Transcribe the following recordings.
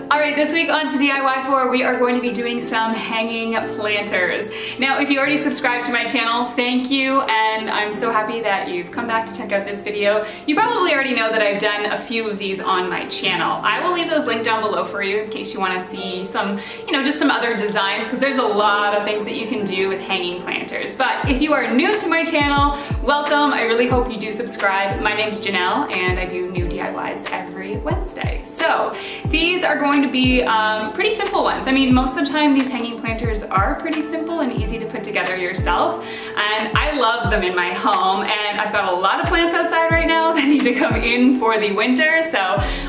All right, this week on toDIYfor, we are going to be doing some hanging planters. Now, if you already subscribed to my channel, thank you, and I'm so happy that you've come back to check out this video. You probably already know that I've done a few of these on my channel. I will leave those linked down below for you in case you want to see some, just some other designs, because there's a lot of things that you can do with hanging planters. But if you are new to my channel, welcome. I really hope you do subscribe. My name's Janelle, and I do new DIYs every Wednesday. So these are going to be pretty simple ones. I mean, most of the time these hanging planters are pretty simple and easy to put together yourself, and I love them in my home, and I've got a lot of plants outside right now that need to come in for the winter, so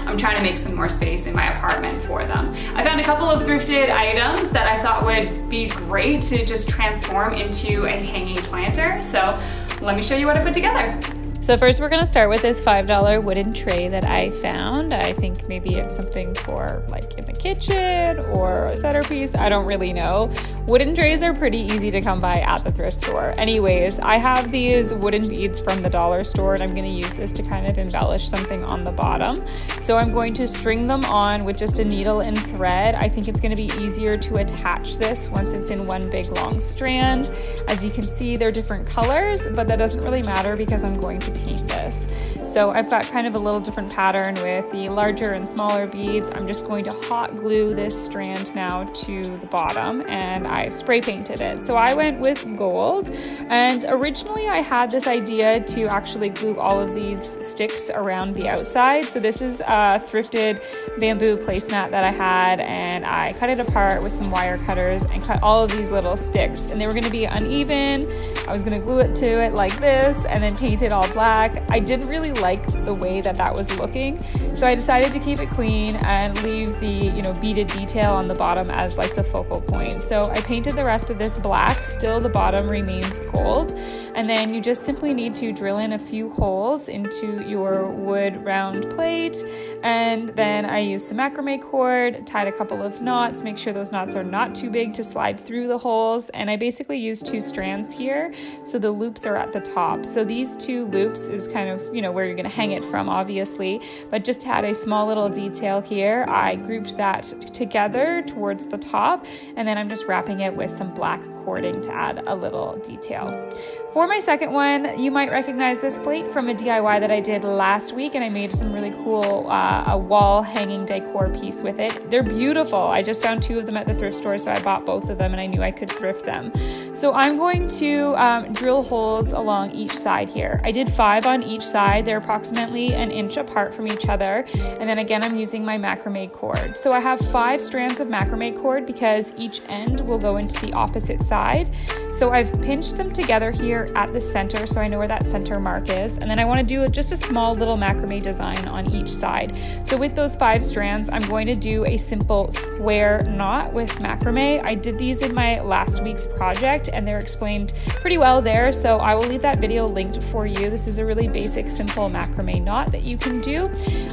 I'm trying to make some more space in my apartment for them. I found a couple of thrifted items that I thought would be great to just transform into a hanging planter, so let me show you what I put together. So first we're gonna start with this $5 wooden tray that I found. I think maybe it's something for like in the kitchen or a centerpiece, I don't really know. Wooden trays are pretty easy to come by at the thrift store. Anyways, I have these wooden beads from the dollar store, and I'm gonna use this to kind of embellish something on the bottom. So I'm going to string them on with just a needle and thread. I think it's gonna be easier to attach this once it's in one big long strand. As you can see, they're different colors, but that doesn't really matter because I'm going to paint this. So I've got kind of a little different pattern with the larger and smaller beads. I'm just going to hot glue this strand now to the bottom, and I've spray painted it. So I went with gold, and originally I had this idea to actually glue all of these sticks around the outside. So this is a thrifted bamboo placemat that I had, and I cut it apart with some wire cutters and cut all of these little sticks, and they were going to be uneven. I was going to glue it to it like this and then paint it all black. I didn't really like the way that that was looking, so I decided to keep it clean and leave the beaded detail on the bottom as like the focal point. So I painted the rest of this black, still the bottom remains gold, and then you just simply need to drill in a few holes into your wood round plate, and then I used some macrame cord, tied a couple of knots, make sure those knots are not too big to slide through the holes, and I basically used 2 strands here, so the loops are at the top. So these 2 loops is kind of, where you're going to hang it from, obviously, but just to add a small little detail here, I grouped that together towards the top, and then I'm just wrapping it with some black cording to add a little detail. For my second one, you might recognize this plate from a DIY that I did last week, and I made some really cool a wall hanging decor piece with it. They're beautiful. I just found 2 of them at the thrift store, so I bought both of them, and I knew I could thrift them. So I'm going to drill holes along each side here. I did 5 on each side. They're approximately 1 inch apart from each other, and then again I'm using my macrame cord. So I have 5 strands of macrame cord because each end will go into the opposite side. So I've pinched them together here at the center, so I know where that center mark is, and then I want to do just a small little macrame design on each side. So with those 5 strands, I'm going to do a simple square knot with macrame. I did these in my last week's project, and they're explained pretty well there, so I will leave that video linked for you. This is a really basic, simple macrame knot that you can do.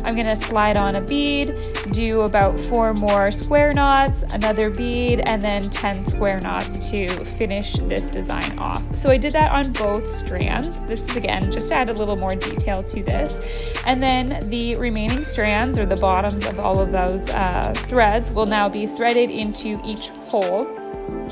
I'm going to slide on a bead, do about 4 more square knots, another bead, and then 10 square knots to finish this design off. So I did that on both strands. This is, again, just to add a little more detail to this. And then the remaining strands, or the bottoms of all of those threads, will now be threaded into each hole,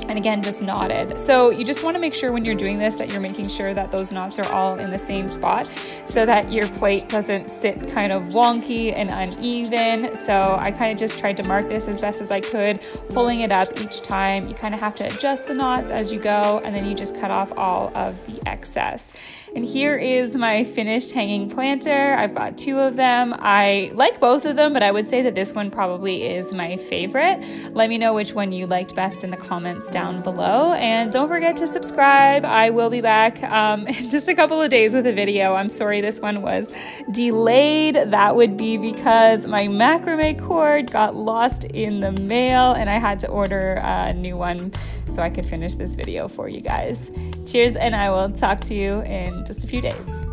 and again just knotted. So you just want to make sure when you're doing this that you're making sure that those knots are all in the same spot so that your plate doesn't sit kind of wonky and uneven. So I kind of just tried to mark this as best as I could, pulling it up each time. You kind of have to adjust the knots as you go, and then you just cut off all of the excess. And here is my finished hanging planter. I've got 2 of them. I like both of them, but I would say that this one probably is my favorite. Let me know which one you liked best in the comments down below, and don't forget to subscribe. I will be back in just a couple of days with a video. I'm sorry this one was delayed. That would be because my macrame cord got lost in the mail, and I had to order a new one so I could finish this video for you guys. Cheers, and I will talk to you in just a few days.